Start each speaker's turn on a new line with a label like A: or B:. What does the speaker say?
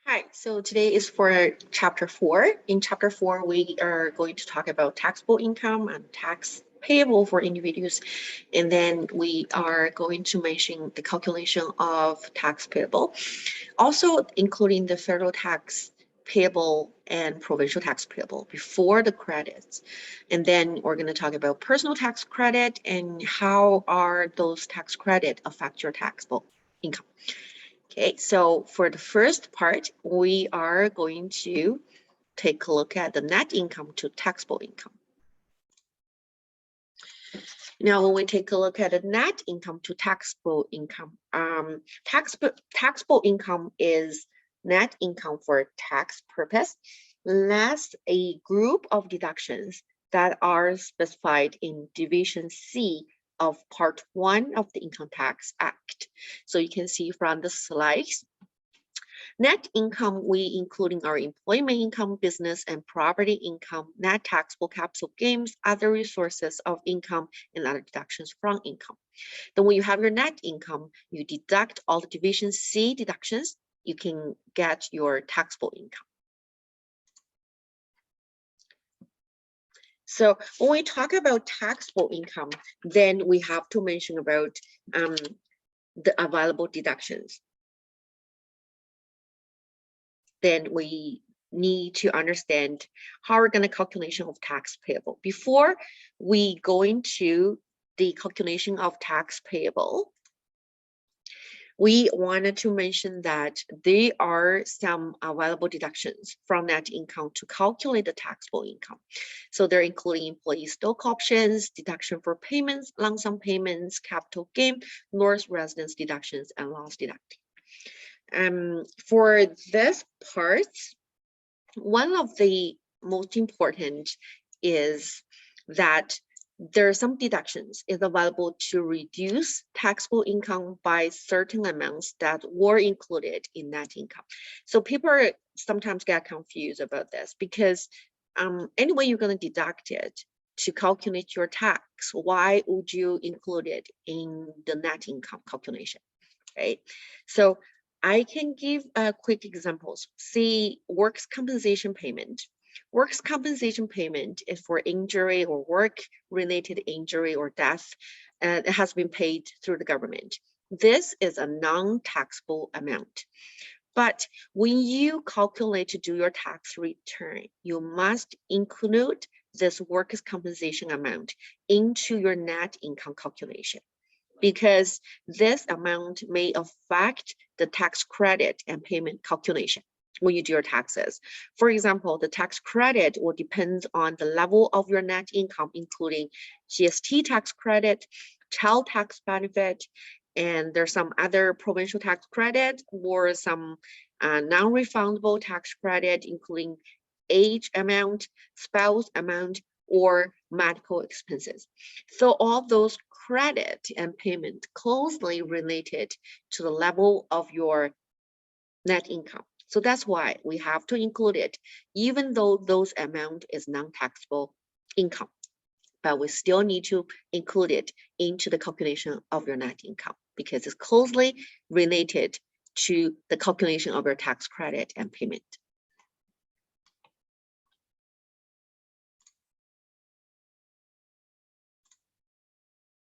A: Hi, so today is for chapter 4. In chapter 4, we are going to talk about taxable income and tax payable for individuals. And then we are going to mention the calculation of tax payable, also including the federal tax payable and provincial tax payable before the credits. And then we're going to talk about personal tax credit and how are those tax credit affect your taxable income. Okay, so for the first part, we are going to take a look at the net income to taxable income. Now, when we take a look at the net income to taxable income, taxable income is net income for tax purpose, less a group of deductions that are specified in Division C of Part 1 of the Income Tax Act. So you can see from the slides, net income, we including our employment income, business and property income, net taxable capital gains, other resources of income, and other deductions from income. Then when you have your net income, you deduct all the Division C deductions, you can get your taxable income. So when we talk about taxable income, then we have to mention about the available deductions. Then we need to understand how we're going to calculation of tax payable. Before we go into the calculation of tax payable, we wanted to mention that there are some available deductions from net income to calculate the taxable income. So they're including employee stock options, deduction for payments, lump sum payments, capital gain, loss residence deductions, and loss deducting. For this part, one of the most important is that there are some deductions is available to reduce taxable income by certain amounts that were included in net income. So people sometimes get confused about this because anyway you're going to deduct it to calculate your tax, why would you include it in the net income calculation, right? So I can give quick examples. See, works compensation payment. Works compensation payment is for injury or work-related injury or death. It has been paid through the government. This is a non-taxable amount. But when you calculate to do your tax return, you must include this workers' compensation amount into your net income calculation, because this amount may affect the tax credit and payment calculation when you do your taxes. For example, the tax credit will depend on the level of your net income, including GST tax credit, child tax benefit, and there's some other provincial tax credit or some non-refundable tax credit, including age amount, spouse amount, or medical expenses. So all those credit and payment closely related to the level of your net income. So that's why we have to include it, even though those amount is non-taxable income, but we still need to include it into the calculation of your net income because it's closely related to the calculation of your tax credit and payment.